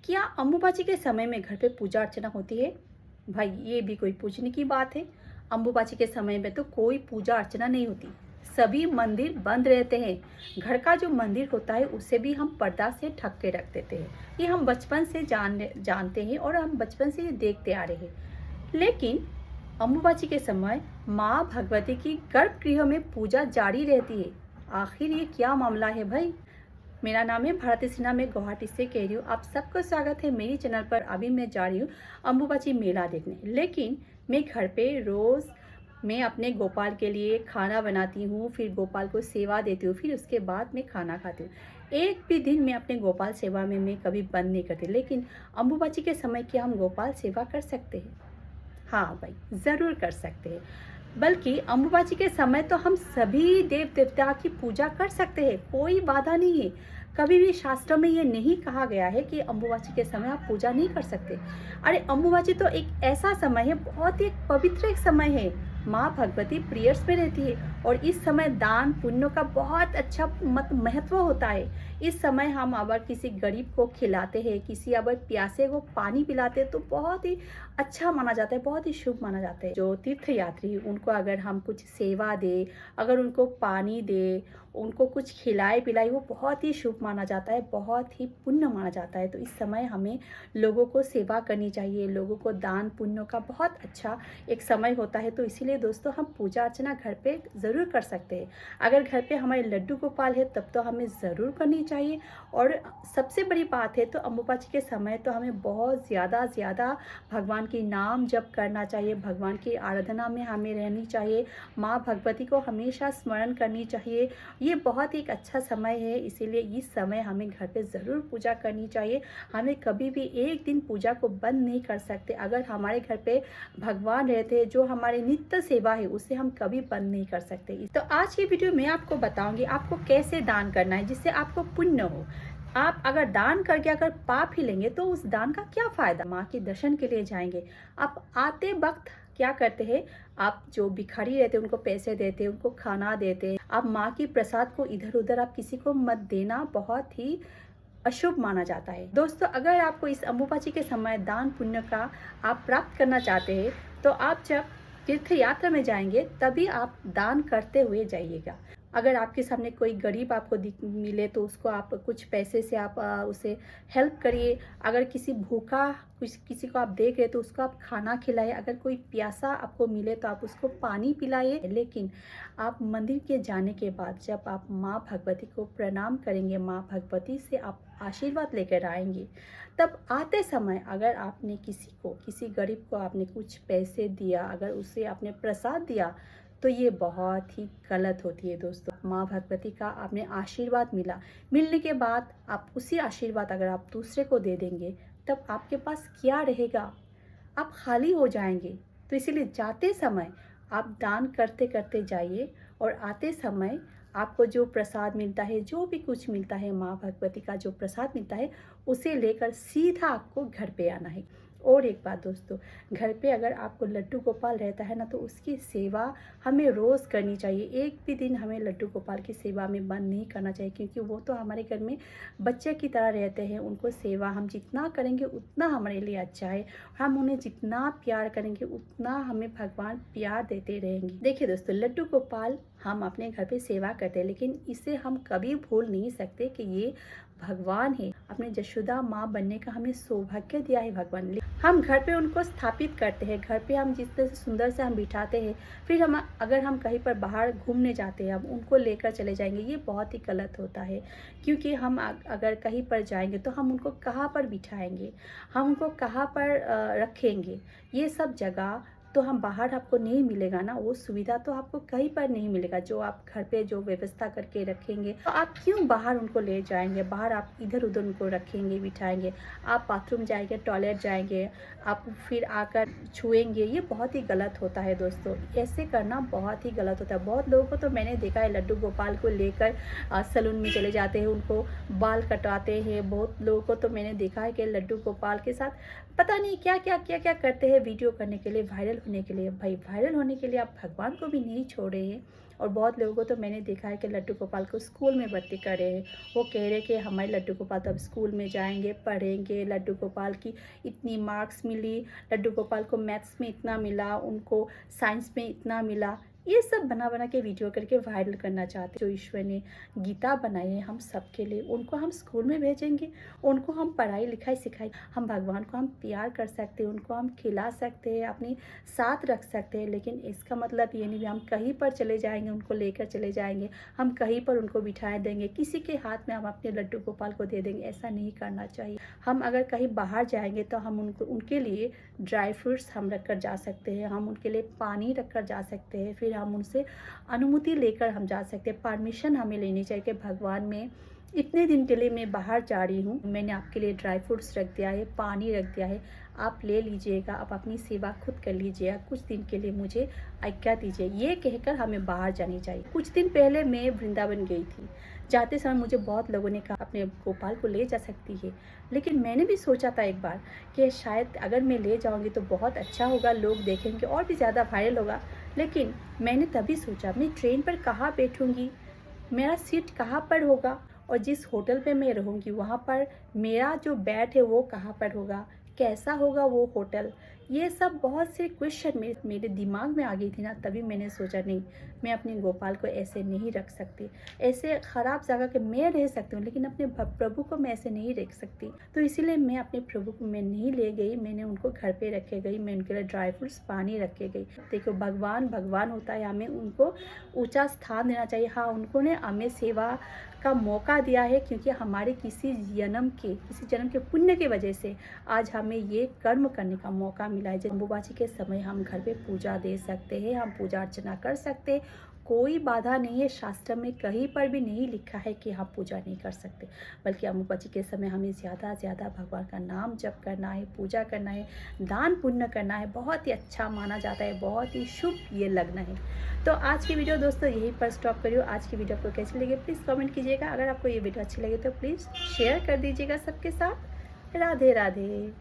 क्या अम्बुबाची के समय में घर पे पूजा अर्चना होती है? भाई ये भी कोई पूछने की बात है। अम्बुबाची के समय में तो कोई पूजा अर्चना नहीं होती। सभी मंदिर बंद रहते हैं। घर का जो मंदिर होता है उसे भी हम पर्दा से ढक के रख देते हैं। ये हम बचपन से जानते हैं और हम बचपन से ये देखते आ रहे हैं। लेकिन अम्बुबाची के समय माँ भगवती की गर्भगृह में पूजा जारी रहती है। आखिर ये क्या मामला है भाई? मेरा नाम है भारती सिन्हा, मैं गुवाहाटी से कह रही हूँ। आप सबको स्वागत है मेरी चैनल पर। अभी मैं जा रही हूँ अम्बुबाची मेला देखने, लेकिन मैं घर पे रोज़ मैं अपने गोपाल के लिए खाना बनाती हूँ, फिर गोपाल को सेवा देती हूँ, फिर उसके बाद मैं खाना खाती हूँ। एक भी दिन मैं अपने गोपाल सेवा में मैं कभी बंद नहीं करती। लेकिन अम्बुबाची के समय क्या हम गोपाल सेवा कर सकते हैं? हाँ भाई, ज़रूर कर सकते हैं। बल्कि अम्बुबाची के समय तो हम सभी देव देवता की पूजा कर सकते हैं, कोई बाधा नहीं है। कभी भी शास्त्र में ये नहीं कहा गया है कि अम्बुबाची के समय आप पूजा नहीं कर सकते। अरे अम्बुबाची तो एक ऐसा समय है, बहुत ही एक पवित्र एक समय है। माँ भगवती प्रेयर्स में रहती है और इस समय दान पुण्य का बहुत अच्छा महत्व होता है। इस समय हम अगर किसी गरीब को खिलाते हैं, किसी अगर प्यासे को पानी पिलाते हैं तो बहुत ही अच्छा माना जाता है, बहुत ही शुभ माना जाता है। जो तीर्थ यात्री उनको अगर हम कुछ सेवा दे, अगर उनको पानी दे, उनको कुछ खिलाए पिलाए, वो बहुत ही शुभ माना जाता है, बहुत ही पुण्य माना जाता है। तो इस समय हमें लोगों को सेवा करनी चाहिए, लोगों को दान पुण्य का बहुत अच्छा एक समय होता है। तो इसीलिए दोस्तों हम पूजा अर्चना घर पे ज़रूर कर सकते हैं। अगर घर पे हमारे लड्डू गोपाल है तब तो हमें ज़रूर करनी चाहिए। और सबसे बड़ी बात है तो अम्बुबाची के समय तो हमें बहुत ज़्यादा भगवान की नाम जप करना चाहिए, भगवान की आराधना में हमें रहनी चाहिए, माँ भगवती को हमेशा स्मरण करनी चाहिए। ये बहुत एक अच्छा समय है, इसीलिए इस समय हमें घर पे ज़रूर पूजा करनी चाहिए। हमें कभी भी एक दिन पूजा को बंद नहीं कर सकते। अगर हमारे घर पे भगवान रहते हैं, जो हमारी नित्य सेवा है उसे हम कभी बंद नहीं कर सकते। तो आज की वीडियो में आपको बताऊंगी आपको कैसे दान करना है जिससे आपको पुण्य हो। आप अगर दान करके अगर पाप ही लेंगे तो उस दान का क्या फायदा? माँ के दर्शन के लिए जाएंगे, आप आते वक्त क्या करते हैं? आप जो भिखारी रहते हैं उनको पैसे देते हैं, उनको खाना देते हैं। आप माँ की प्रसाद को इधर उधर आप किसी को मत देना, बहुत ही अशुभ माना जाता है। दोस्तों अगर आपको इस अम्बुबाची के समय दान पुण्य का आप प्राप्त करना चाहते हैं तो आप जब तीर्थ यात्रा में जाएंगे तभी आप दान करते हुए जाइएगा। अगर आपके सामने कोई गरीब आपको मिले तो उसको आप कुछ पैसे से आप उसे हेल्प करिए। अगर किसी भूखा किसी को आप देख रहे तो उसको आप खाना खिलाइए। अगर कोई प्यासा आपको मिले तो आप उसको पानी पिलाइए। लेकिन आप मंदिर के जाने के बाद जब आप माँ भगवती को प्रणाम करेंगे, माँ भगवती से आप आशीर्वाद लेकर आएंगे, तब आते समय अगर आपने किसी गरीब को आपने कुछ पैसे दिया, अगर उसे आपने प्रसाद दिया तो ये बहुत ही गलत होती है दोस्तों। माँ भगवती का आपने आशीर्वाद मिलने के बाद आप उसी आशीर्वाद अगर आप दूसरे को दे देंगे तब आपके पास क्या रहेगा? आप खाली हो जाएंगे। तो इसीलिए जाते समय आप दान करते करते जाइए और आते समय आपको जो प्रसाद मिलता है, जो भी कुछ मिलता है, माँ भगवती का जो प्रसाद मिलता है उसे लेकर सीधा आपको घर पे आना है। और एक बात दोस्तों, घर पे अगर आपको लड्डू गोपाल रहता है ना तो उसकी सेवा हमें रोज़ करनी चाहिए। एक भी दिन हमें लड्डू गोपाल की सेवा में बंद नहीं करना चाहिए, क्योंकि वो तो हमारे घर में बच्चे की तरह रहते हैं। उनको सेवा हम जितना करेंगे उतना हमारे लिए अच्छा है। हम उन्हें जितना प्यार करेंगे उतना हमें भगवान प्यार देते रहेंगे। देखिए दोस्तों, लड्डू गोपाल हम अपने घर पे सेवा करते हैं, लेकिन इसे हम कभी भूल नहीं सकते कि ये भगवान है। अपने जशोदा माँ बनने का हमें सौभाग्य दिया है भगवान ने। हम घर पे उनको स्थापित करते हैं, घर पे हम जिस तरह से सुंदर से हम बिठाते हैं, फिर अगर हम कहीं पर बाहर घूमने जाते हैं हम उनको लेकर चले जाएंगे, ये बहुत ही गलत होता है। क्योंकि हम अगर कहीं पर जाएंगे तो हम उनको कहाँ पर बिठाएंगे, हम उनको कहाँ पर रखेंगे? ये सब जगह तो हम बाहर आपको नहीं मिलेगा ना, वो सुविधा तो आपको कहीं पर नहीं मिलेगा। जो आप घर पे जो व्यवस्था करके रखेंगे तो आप क्यों बाहर उनको ले जाएंगे? बाहर आप इधर उधर उनको रखेंगे, बिठाएंगे, आप बाथरूम जाएंगे, टॉयलेट जाएंगे, आप फिर आकर छुएंगे, ये बहुत ही गलत होता है दोस्तों। ऐसे करना बहुत ही गलत होता है। बहुत लोगों को तो मैंने देखा है लड्डू गोपाल को लेकर सैलून में चले जाते हैं, उनको बाल कटवाते हैं। बहुत लोगों को तो मैंने देखा है कि लड्डू गोपाल के साथ पता नहीं क्या क्या करते हैं वीडियो करने के लिए, वायरल होने के लिए, भाई वायरल होने के लिए आप भगवान को भी नहीं छोड़ रहे हैं। और बहुत लोगों को तो मैंने देखा है कि लड्डू गोपाल को स्कूल में भर्ती कर रहे हैं। वो कह रहे कि हमारे लड्डू गोपाल तो अब स्कूल में जाएंगे, पढ़ेंगे, लड्डू गोपाल की इतनी मार्क्स मिली, लड्डू गोपाल को मैथ्स में इतना मिला, उनको साइंस में इतना मिला। ये सब बना बना के वीडियो करके वायरल करना चाहते हैं। जो ईश्वर ने गीता बनाई है हम सब के लिए, उनको हम स्कूल में भेजेंगे, उनको हम पढ़ाई लिखाई सिखाई, हम भगवान को हम प्यार कर सकते हैं, उनको हम खिला सकते हैं, अपनी साथ रख सकते हैं। लेकिन इसका मतलब ये नहीं कि हम कहीं पर चले जाएंगे, उनको लेकर चले जाएंगे, हम कहीं पर उनको बिठा देंगे, किसी के हाथ में हम अपने लड्डू गोपाल को दे देंगे। ऐसा नहीं करना चाहिए। हम अगर कहीं बाहर जाएंगे तो हम उनके लिए ड्राई फ्रूट्स हम रख कर जा सकते हैं, हम उनके लिए पानी रख कर जा सकते हैं, फिर हम उनसे अनुमति लेकर हम जा सकते हैं। परमिशन हमें लेनी चाहिए कि भगवान, में इतने दिन के लिए मैं बाहर जा रही हूँ, मैंने आपके लिए ड्राई फ्रूट्स रख दिया है, पानी रख दिया है, आप ले लीजिएगा, आप अपनी सेवा खुद कर लीजिएगा, कुछ दिन के लिए मुझे आज्ञा दीजिए। ये कहकर हमें बाहर जानी चाहिए। कुछ दिन पहले मैं वृंदावन गई थी। जाते समय मुझे बहुत लोगों ने कहा अपने गोपाल को ले जा सकती है, लेकिन मैंने भी सोचा था एक बार कि शायद अगर मैं ले जाऊंगी तो बहुत अच्छा होगा, लोग देखेंगे और भी ज़्यादा वायरल होगा। लेकिन मैंने तभी सोचा मैं ट्रेन पर कहाँ बैठूंगी, मेरा सीट कहाँ पर होगा, और जिस होटल पे मैं रहूँगी वहाँ पर मेरा जो बेड है वो कहाँ पर होगा, कैसा होगा वो होटल। ये सब बहुत से क्वेश्चन मेरे दिमाग में आ गई थी ना। तभी मैंने सोचा नहीं, मैं अपने गोपाल को ऐसे नहीं रख सकती। ऐसे ख़राब जगह के मैं रह सकती हूँ, लेकिन अपने प्रभु को मैं ऐसे नहीं रख सकती। तो इसीलिए मैं अपने प्रभु को मैं नहीं ले गई, मैंने उनको घर पे रखे गई, मैं उनके लिए ड्राई फ्रूट्स पानी रखे गई। देखो भगवान भगवान होता है, हमें उनको ऊँचा स्थान देना चाहिए। हाँ, उन्होंने हमें सेवा का मौका दिया है, क्योंकि हमारे किसी जन्म के पुण्य की वजह से आज हमें ये कर्म करने का मौका मिला है। अम्बुबाची के समय हम घर पे पूजा दे सकते हैं, हम पूजा अर्चना कर सकते हैं, कोई बाधा नहीं है। शास्त्र में कहीं पर भी नहीं लिखा है कि हम पूजा नहीं कर सकते, बल्कि अम्बुबाची के समय हमें ज़्यादा से ज़्यादा भगवान का नाम जप करना है, पूजा करना है, दान पुण्य करना है। बहुत ही अच्छा माना जाता है, बहुत ही शुभ ये लग्न है। तो आज की वीडियो दोस्तों यहीं पर स्टॉप करियो। आज की वीडियो आपको कैसी लगी प्लीज़ कमेंट कीजिएगा। अगर आपको ये वीडियो अच्छी लगे तो प्लीज़ शेयर कर दीजिएगा सबके साथ। राधे राधे।